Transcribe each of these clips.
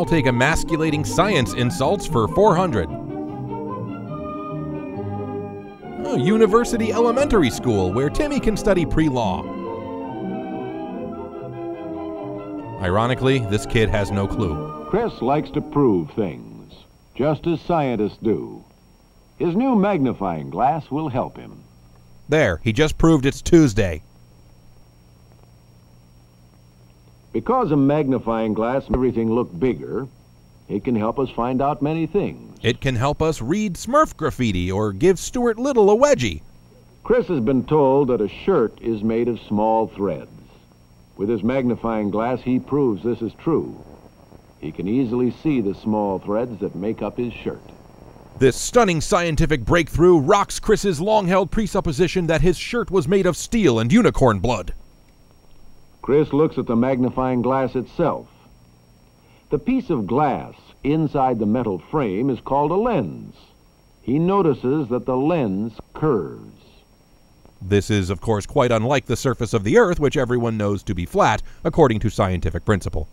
I'll take emasculating science insults for 400. Oh, University Elementary School, where Timmy can study pre-law. Ironically, this kid has no clue. Chris likes to prove things, just as scientists do. His new magnifying glass will help him. There, he just proved it's Tuesday. Because a magnifying glass makes everything look bigger, it can help us find out many things. It can help us read Smurf graffiti or give Stuart Little a wedgie. Chris has been told that a shirt is made of small threads. With his magnifying glass, he proves this is true. He can easily see the small threads that make up his shirt. This stunning scientific breakthrough rocks Chris's long-held presupposition that his shirt was made of steel and unicorn blood. Chris looks at the magnifying glass itself. The piece of glass inside the metal frame is called a lens. He notices that the lens curves. This is, of course, quite unlike the surface of the Earth, which everyone knows to be flat, according to scientific principle.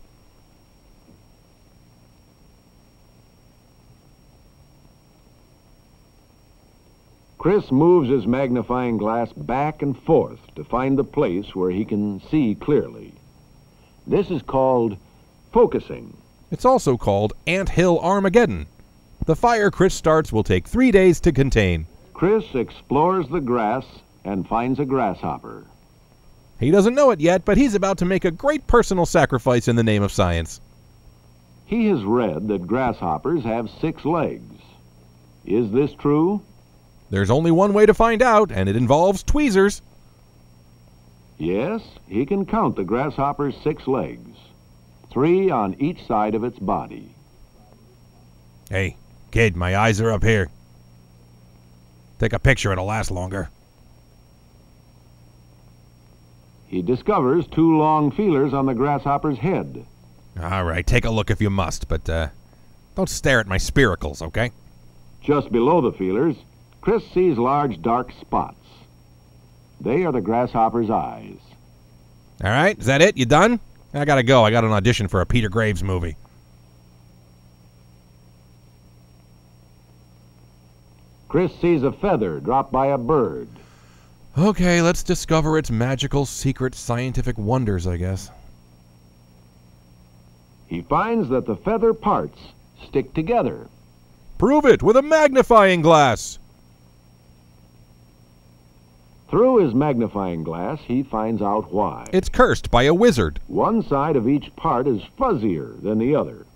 Chris moves his magnifying glass back and forth to find the place where he can see clearly. This is called focusing. It's also called Ant Hill Armageddon. The fire Chris starts will take 3 days to contain. Chris explores the grass and finds a grasshopper. He doesn't know it yet, but he's about to make a great personal sacrifice in the name of science. He has read that grasshoppers have 6 legs. Is this true? There's only one way to find out, and it involves tweezers. Yes, he can count the grasshopper's 6 legs, 3 on each side of its body. Hey, kid, my eyes are up here. Take a picture, it'll last longer. He discovers 2 long feelers on the grasshopper's head. All right, take a look if you must, but don't stare at my spiracles, okay? Just below the feelers, Chris sees large dark spots. They are the grasshopper's eyes. All right, is that it? You done? I gotta go. I got an audition for a Peter Graves movie. Chris sees a feather dropped by a bird. Okay, let's discover its magical, secret, scientific wonders, I guess. He finds that the feather parts stick together. Prove it with a magnifying glass! Through his magnifying glass, he finds out why. It's cursed by a wizard. One side of each part is fuzzier than the other.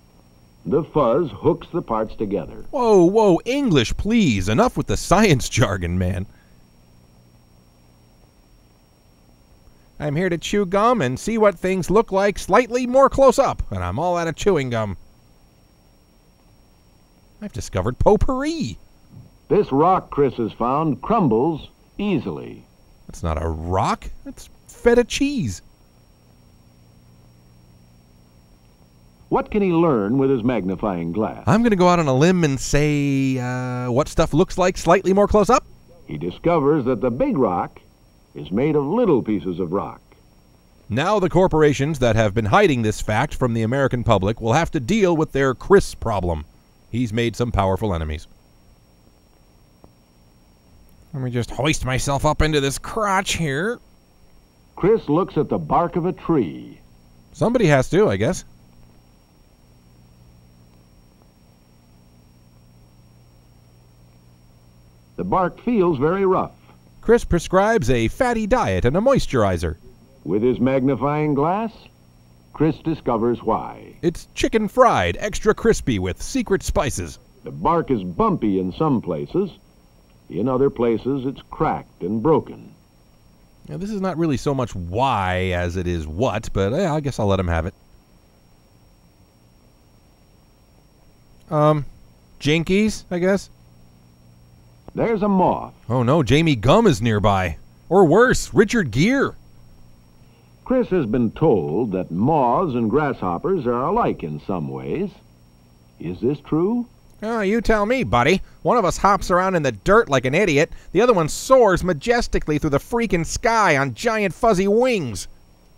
The fuzz hooks the parts together. Whoa, whoa, English, please. Enough with the science jargon, man. I'm here to chew gum and see what things look like slightly more close up, and I'm all out of chewing gum. I've discovered potpourri. This rock Chris has found crumbles easily. That's not a rock. That's feta cheese. What can he learn with his magnifying glass? I'm going to go out on a limb and say what stuff looks like slightly more close up. He discovers that the big rock is made of little pieces of rock. Now the corporations that have been hiding this fact from the American public will have to deal with their Chris problem. He's made some powerful enemies. Let me just hoist myself up into this crotch here. Chris looks at the bark of a tree. Somebody has to, I guess. The bark feels very rough. Chris prescribes a fatty diet and a moisturizer. With his magnifying glass, Chris discovers why. It's chicken fried, extra crispy with secret spices. The bark is bumpy in some places. In other places, it's cracked and broken. Now, this is not really so much why as it is what, but I guess I'll let him have it. Jinkies, I guess? There's a moth. Oh no, Jamie Gum is nearby. Or worse, Richard Gere. Chris has been told that moths and grasshoppers are alike in some ways. Is this true? Oh, you tell me, buddy. One of us hops around in the dirt like an idiot. The other one soars majestically through the freaking sky on giant fuzzy wings.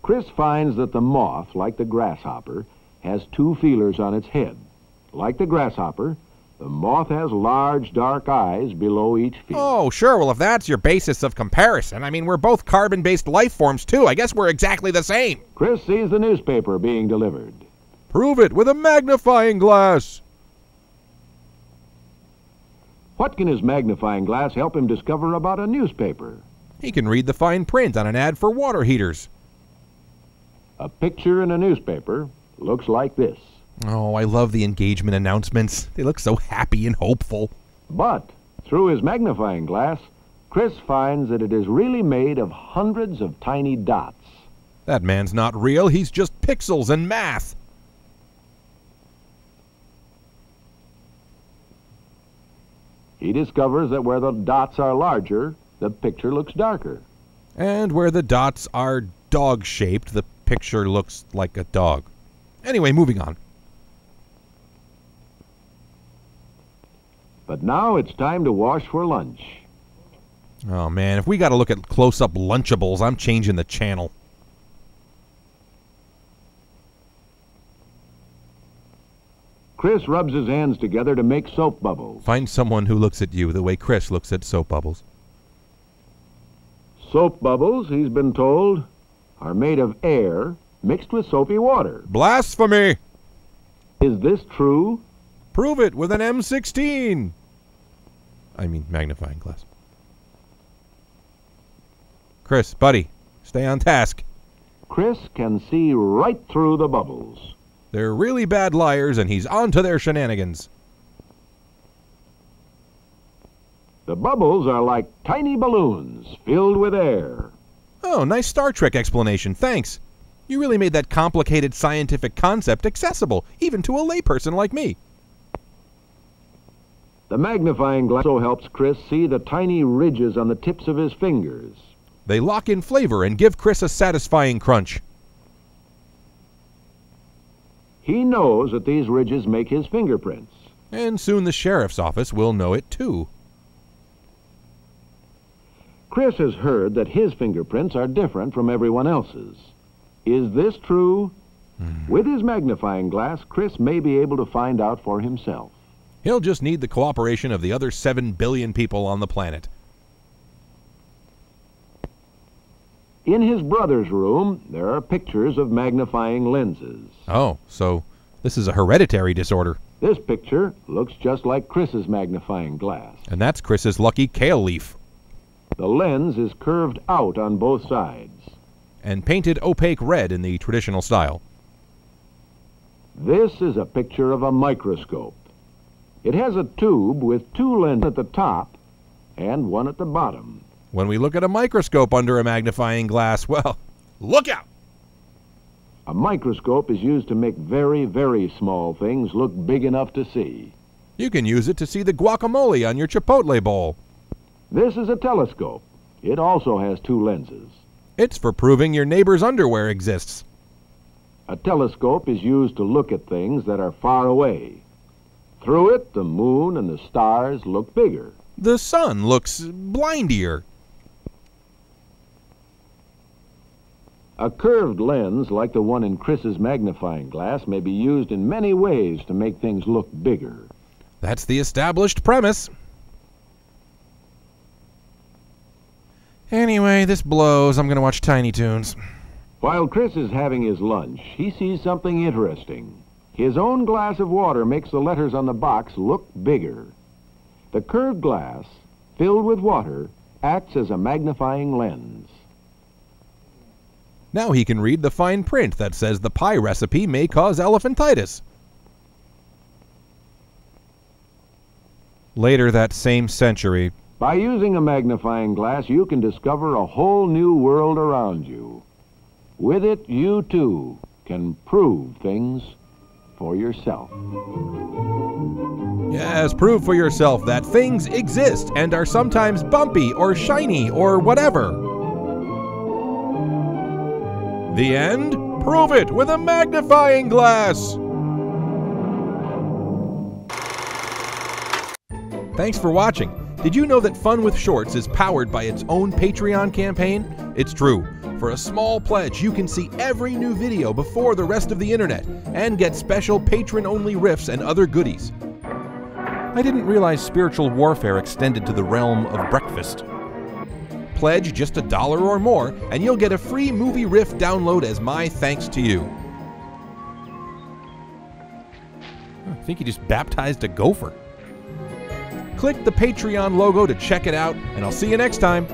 Chris finds that the moth, like the grasshopper, has two feelers on its head. Like the grasshopper, the moth has large, dark eyes below each feeler. Oh, sure. Well, if that's your basis of comparison, I mean, we're both carbon-based life forms, too. I guess we're exactly the same. Chris sees the newspaper being delivered. Prove it with a magnifying glass. What can his magnifying glass help him discover about a newspaper? He can read the fine print on an ad for water heaters. A picture in a newspaper looks like this. Oh, I love the engagement announcements. They look so happy and hopeful. But through his magnifying glass, Chris finds that it is really made of hundreds of tiny dots. That man's not real. He's just pixels and math. He discovers that where the dots are larger, the picture looks darker. And where the dots are dog-shaped, the picture looks like a dog. Anyway, moving on. But now it's time to wash for lunch. Oh, man, if we got to look at close-up Lunchables, I'm changing the channel. Chris rubs his hands together to make soap bubbles. Find someone who looks at you the way Chris looks at soap bubbles. Soap bubbles, he's been told, are made of air mixed with soapy water. Blasphemy! Is this true? Prove it with an M16. I mean, magnifying glass. Chris, buddy, stay on task. Chris can see right through the bubbles. They're really bad liars, and he's on to their shenanigans. The bubbles are like tiny balloons filled with air. Oh, nice Star Trek explanation, thanks. You really made that complicated scientific concept accessible, even to a layperson like me. The magnifying glass also helps Chris see the tiny ridges on the tips of his fingers. They lock in flavor and give Chris a satisfying crunch. He knows that these ridges make his fingerprints. And soon the sheriff's office will know it too. Chris has heard that his fingerprints are different from everyone else's. Is this true? With his magnifying glass, Chris may be able to find out for himself. He'll just need the cooperation of the other 7 billion people on the planet. In his brother's room, there are pictures of magnifying lenses. Oh, so this is a hereditary disorder. This picture looks just like Chris's magnifying glass. And that's Chris's lucky kale leaf. The lens is curved out on both sides. And painted opaque red in the traditional style. This is a picture of a microscope. It has a tube with 2 lenses at the top and 1 at the bottom. When we look at a microscope under a magnifying glass, well, look out! A microscope is used to make very, very small things look big enough to see. You can use it to see the guacamole on your Chipotle bowl. This is a telescope. It also has 2 lenses. It's for proving your neighbor's underwear exists. A telescope is used to look at things that are far away. Through it, the moon and the stars look bigger. The sun looks blindier. A curved lens, like the one in Chris's magnifying glass, may be used in many ways to make things look bigger. That's the established premise. Anyway, this blows. I'm going to watch Tiny Toons. While Chris is having his lunch, he sees something interesting. His own glass of water makes the letters on the box look bigger. The curved glass, filled with water, acts as a magnifying lens. Now he can read the fine print that says the pie recipe may cause elephantitis. Later that same century. By using a magnifying glass, you can discover a whole new world around you. With it, you too can prove things for yourself. Yes, prove for yourself that things exist and are sometimes bumpy or shiny or whatever. The end? Prove it with a magnifying glass! Thanks for watching. Did you know that Fun with Shorts is powered by its own Patreon campaign? It's true. For a small pledge, you can see every new video before the rest of the internet and get special patron-only riffs and other goodies. I didn't realize spiritual warfare extended to the realm of breakfast. Pledge just $1 or more, and you'll get a free movie riff download as my thanks to you. I think he just baptized a gopher. Click the Patreon logo to check it out, and I'll see you next time.